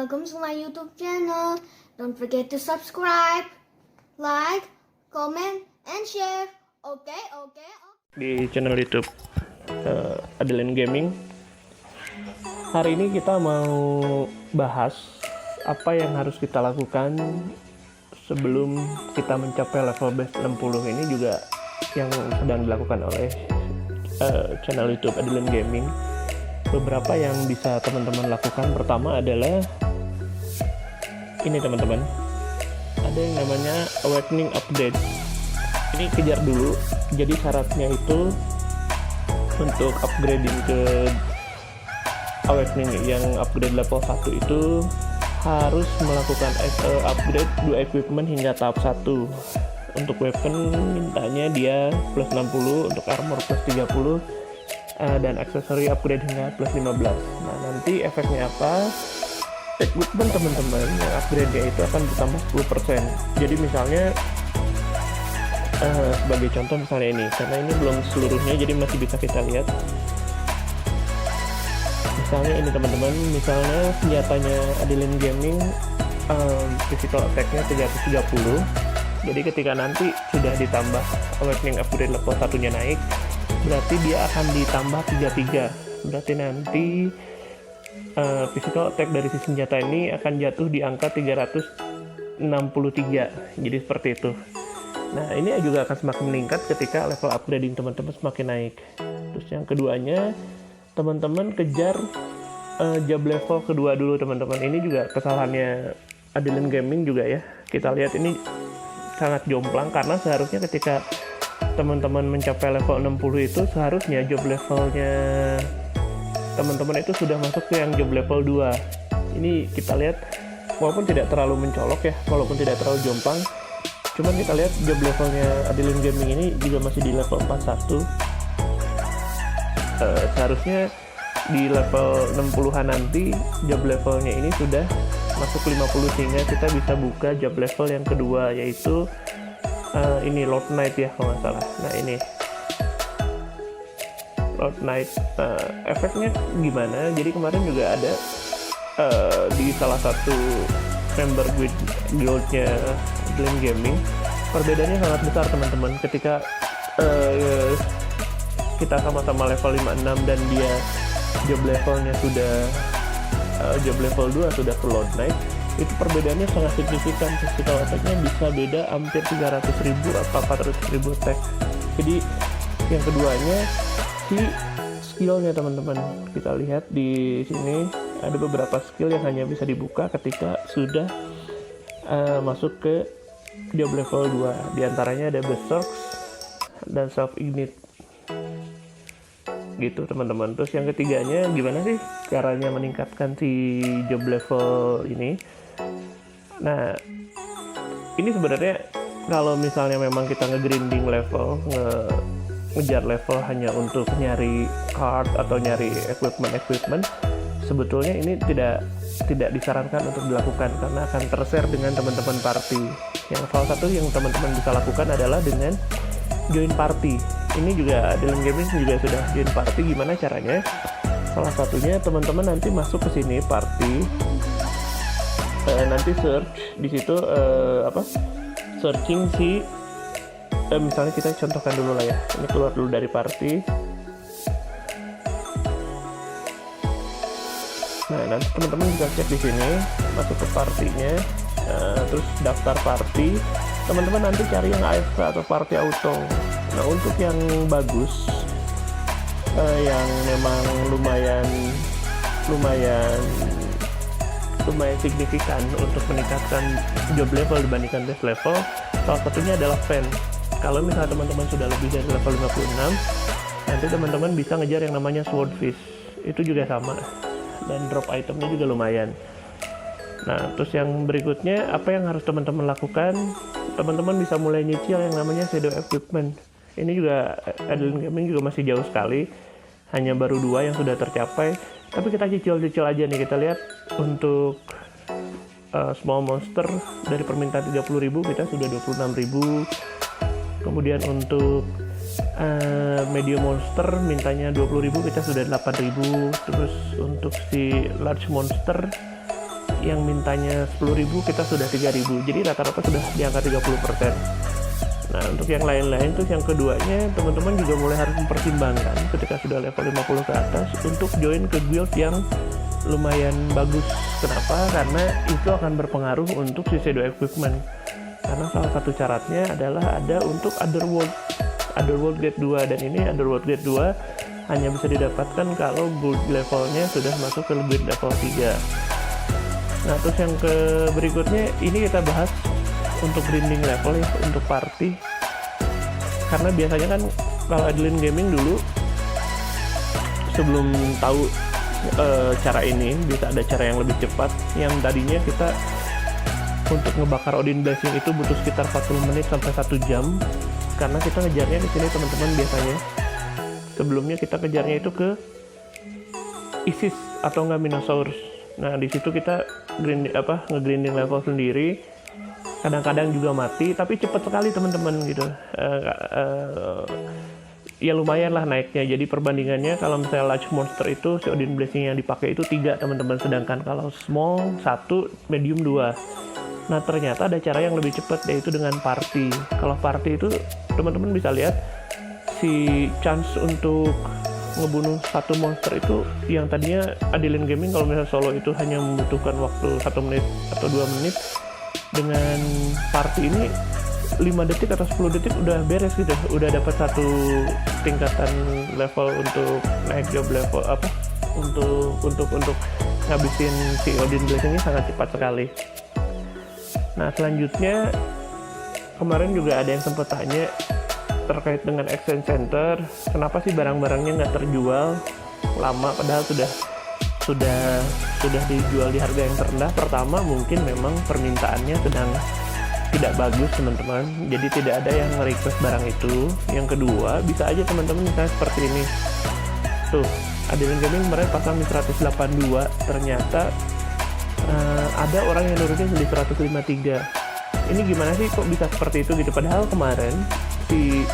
welcome to my YouTube channel. Don't forget to subscribe, like, comment, and share. Okay. Di channel YouTube Adeline Gaming. Hari ini kita mau bahas apa yang harus kita lakukan sebelum kita mencapai level base 60. Ini juga yang sedang dilakukan oleh channel YouTube Adeline Gaming. Beberapa yang bisa teman-teman lakukan, pertama adalah ini teman-teman, ada yang namanya Awakening Upgrade. Ini kejar dulu. Jadi syaratnya itu untuk upgrading ke Awakening yang upgrade level 1 itu harus melakukan upgrade 2 equipment hingga tahap 1. Untuk weapon mintanya dia plus 60, untuk armor plus 30, dan aksesori upgrade hingga plus 15. Nah, nanti efeknya apa? Equipment teman-teman yang upgrade-nya itu akan bertambah 10%. Jadi misalnya sebagai contoh misalnya ini, karena ini belum seluruhnya jadi masih bisa kita lihat. Misalnya ini teman-teman, misalnya senjatanya Adeline Gaming physical attack-nya 330. Jadi ketika nanti sudah ditambah Awakening upgrade level 1-nya naik, berarti dia akan ditambah 33. Berarti nanti physical attack dari si senjata ini akan jatuh di angka 363. Jadi seperti itu. Nah, ini juga akan semakin meningkat ketika level upgrading teman-teman semakin naik. Terus yang keduanya, teman-teman kejar job level kedua dulu teman-teman. Ini juga kesalahannya Adeline Gaming juga ya. Kita lihat ini sangat jomplang karena seharusnya ketika teman-teman mencapai level 60 itu seharusnya job levelnya teman-teman itu sudah masuk ke yang job level 2. Ini kita lihat walaupun tidak terlalu mencolok ya, walaupun tidak terlalu jomplang, cuman kita lihat job levelnya Adeline Gaming ini juga masih di level 41. Seharusnya di level 60-an nanti job levelnya ini sudah masuk 50 sehingga kita bisa buka job level yang kedua, yaitu ini Lord Knight ya kalau nggak salah. Nah ini Lord Knight. Efeknya gimana? Jadi kemarin juga ada di salah satu member guildnya Adeline Gaming. Perbedaannya sangat besar teman-teman. Ketika kita sama-sama level 56 dan dia job levelnya sudah job level 2 sudah ke Lord Knight, itu perbedaannya sangat signifikan. Physical attack-nya bisa beda hampir 300.000 atau 400.000 attack. Jadi yang keduanya si skillnya teman-teman, kita lihat di sini ada beberapa skill yang hanya bisa dibuka ketika sudah masuk ke job level 2. Di antaranya ada Berserk dan Self Ignite gitu teman-teman. Terus yang ketiganya, gimana sih caranya meningkatkan si job level ini? Nah, ini sebenarnya kalau misalnya memang kita nge-grinding level, ngejar level hanya untuk nyari card atau nyari equipment, sebetulnya ini tidak disarankan untuk dilakukan karena akan tershare dengan teman-teman party. Yang salah satu yang teman-teman bisa lakukan adalah dengan join party. Ini juga Adeline Gaming juga sudah join party. Gimana caranya? Salah satunya teman-teman nanti masuk ke sini party, nanti search di situ searching si misalnya kita contohkan dulu lah ya. Ini keluar dulu dari party. Nah, nanti teman-teman bisa cek di sini, masuk ke partinya, terus daftar party. Teman-teman nanti cari yang AFK atau party auto. Nah, untuk yang bagus, yang memang lumayan signifikan untuk meningkatkan job level dibandingkan base level, salah satunya adalah fan. Kalau misalnya teman-teman sudah lebih dari level 56, nanti teman-teman bisa ngejar yang namanya Swordfish. Itu juga sama, dan drop itemnya juga lumayan. Nah, terus yang berikutnya, apa yang harus teman-teman lakukan? Teman-teman bisa mulai nyicil yang namanya Shadow Equipment. Ini juga Adeline Gaming juga masih jauh sekali, hanya baru 2 yang sudah tercapai. Tapi kita cicil-cicil aja nih. Kita lihat untuk small monster dari permintaan 30.000 kita sudah 26.000. Kemudian untuk medium monster mintanya 20.000 kita sudah 8.000. Terus untuk si large monster yang mintanya 10.000 kita sudah 3.000, jadi rata-rata sudah di angka 30%. Nah, untuk yang lain-lain tuh yang keduanya teman-teman juga mulai harus mempertimbangkan ketika sudah level 50 ke atas untuk join ke guild yang lumayan bagus. Kenapa? Karena itu akan berpengaruh untuk si shadow equipment. Karena salah satu syaratnya adalah ada untuk Underworld Grade 2, dan ini Underworld Grade 2 hanya bisa didapatkan kalau gold levelnya sudah masuk ke guild level 3. Nah, terus yang ke berikutnya ini kita bahas untuk grinding level ya, untuk party. Karena biasanya kan kalau Adeline Gaming dulu sebelum tahu cara ini, bisa ada cara yang lebih cepat, yang tadinya kita untuk ngebakar Odin Blessing itu butuh sekitar 40 menit sampai 1 jam. Karena kita ngejarnya di sini teman-teman, biasanya sebelumnya kita kejarnya itu ke Isis atau nggak Minosaurus. Nah, di situ kita nge-grinding level sendiri. Kadang-kadang juga mati, tapi cepat sekali teman-teman gitu. Ya lumayan lah naiknya. Jadi perbandingannya kalau misalnya large monster itu si Odin Blessing yang dipakai itu 3 teman-teman, sedangkan kalau small 1, medium 2. Nah, ternyata ada cara yang lebih cepat, yaitu dengan party. Kalau party itu teman-teman bisa lihat si chance untuk ngebunuh satu monster itu yang tadinya Adeline Gaming kalau misalnya solo itu hanya membutuhkan waktu 1 menit atau 2 menit, dengan party ini 5 detik atau 10 detik udah beres gitu, udah dapat satu tingkatan level untuk naik job level untuk ngabisin si Odin Blessing ini sangat cepat sekali. Nah, selanjutnya kemarin juga ada yang sempat tanya terkait dengan exchange center, kenapa sih barang-barangnya nggak terjual lama padahal sudah dijual di harga yang terendah. Pertama, mungkin memang permintaannya sedang tidak bagus teman-teman, jadi tidak ada yang request barang itu. Yang kedua, bisa aja teman-teman misalnya seperti ini tuh, Adeline Gaming kemarin pasang di 182, ternyata ada orang yang nurunin di 153. Ini gimana sih kok bisa seperti itu gitu, padahal kemarin si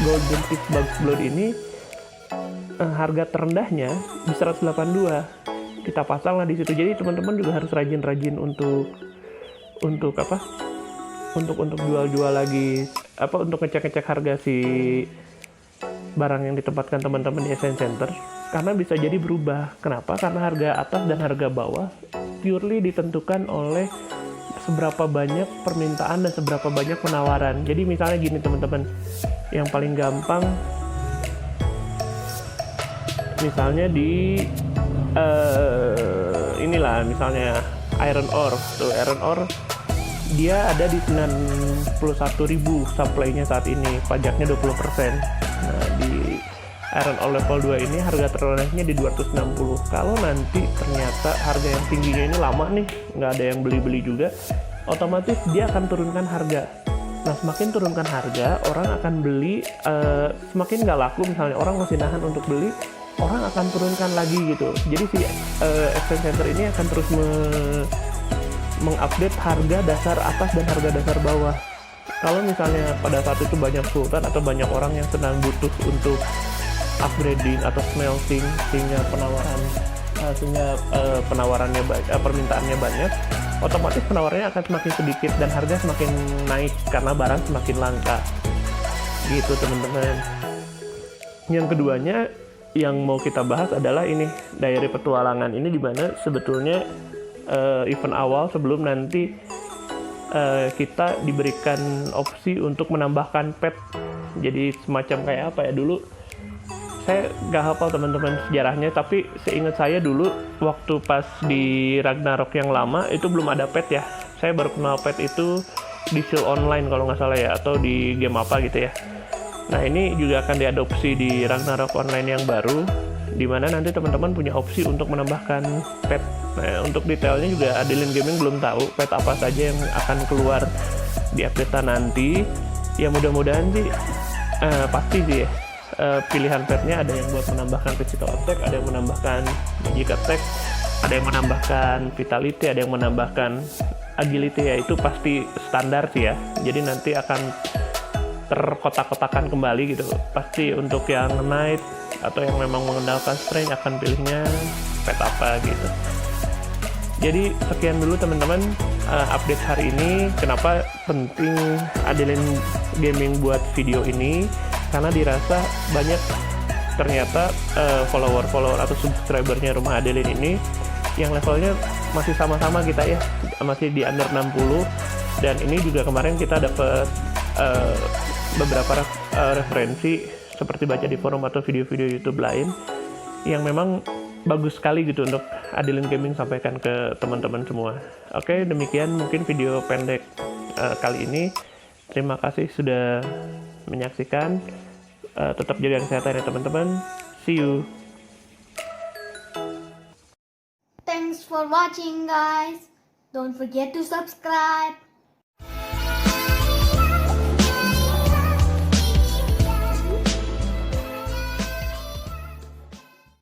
Golden Six Bugs Blood ini harga terendahnya di 182, kita pasang lah di situ. Jadi teman-teman juga harus rajin-rajin untuk jual-jual lagi, untuk ngecek-ngecek harga si barang yang ditempatkan teman-teman di Exchange Center, karena bisa jadi berubah. Kenapa? Karena harga atas dan harga bawah purely ditentukan oleh seberapa banyak permintaan dan seberapa banyak penawaran. Jadi misalnya gini teman-teman, yang paling gampang misalnya di inilah misalnya Iron Ore. Tuh, Iron Ore dia ada di 91.000 supply-nya saat ini, pajaknya 20%. Nah, di Iron Ore level 2 ini harga terendahnya di 260. Kalau nanti ternyata harga yang tingginya ini lama nih, nggak ada yang beli-beli juga, otomatis dia akan turunkan harga. Nah, semakin turunkan harga, orang akan beli, semakin nggak laku misalnya, orang masih nahan untuk beli, orang akan turunkan lagi gitu. Jadi si Exchange Center ini akan terus mengupdate harga dasar atas dan harga dasar bawah. Kalau misalnya pada saat itu banyak sultan atau banyak orang yang sedang butuh untuk upgrading atau smelting, sehingga penawarannya permintaannya banyak, otomatis penawarannya akan semakin sedikit dan harga semakin naik karena barang semakin langka gitu teman-teman. Yang keduanya yang mau kita bahas adalah ini, diary petualangan ini, dimana sebetulnya event awal sebelum nanti kita diberikan opsi untuk menambahkan pet. Jadi semacam kayak apa ya, dulu saya nggak hafal teman-teman sejarahnya, tapi seingat saya dulu waktu pas di Ragnarok yang lama itu belum ada pet ya. Saya baru kenal pet itu di Shield Online kalau nggak salah ya, atau di game apa gitu ya. Nah, ini juga akan diadopsi di Ragnarok Online yang baru, di mana nanti teman-teman punya opsi untuk menambahkan pet. Nah, untuk detailnya juga Adeline Gaming belum tahu pet apa saja yang akan keluar di update nanti. Ya mudah-mudahan sih pasti sih ya, pilihan petnya ada yang buat menambahkan physical attack, ada yang menambahkan magic attack, ada yang menambahkan vitality, ada yang menambahkan agility, ya itu pasti standar sih ya. Jadi nanti akan terkotak-kotakan kembali gitu. Pasti untuk yang knight atau yang memang mengandalkan strength akan pilihnya pet apa gitu. Jadi sekian dulu teman-teman update hari ini. Kenapa penting Adeline Gaming buat video ini? Karena dirasa banyak ternyata follower atau subscribernya Rumah Adeline ini yang levelnya masih sama-sama kita ya, masih di under 60. Dan ini juga kemarin kita dapat beberapa referensi seperti baca di forum atau video-video YouTube lain yang memang bagus sekali gitu untuk Adeline Gaming sampaikan ke teman-teman semua. Oke, demikian mungkin video pendek kali ini. Terima kasih sudah menyaksikan. Tetap jaga kesehatan ya teman-teman. See you. Thanks for watching, guys. Don't forget to subscribe.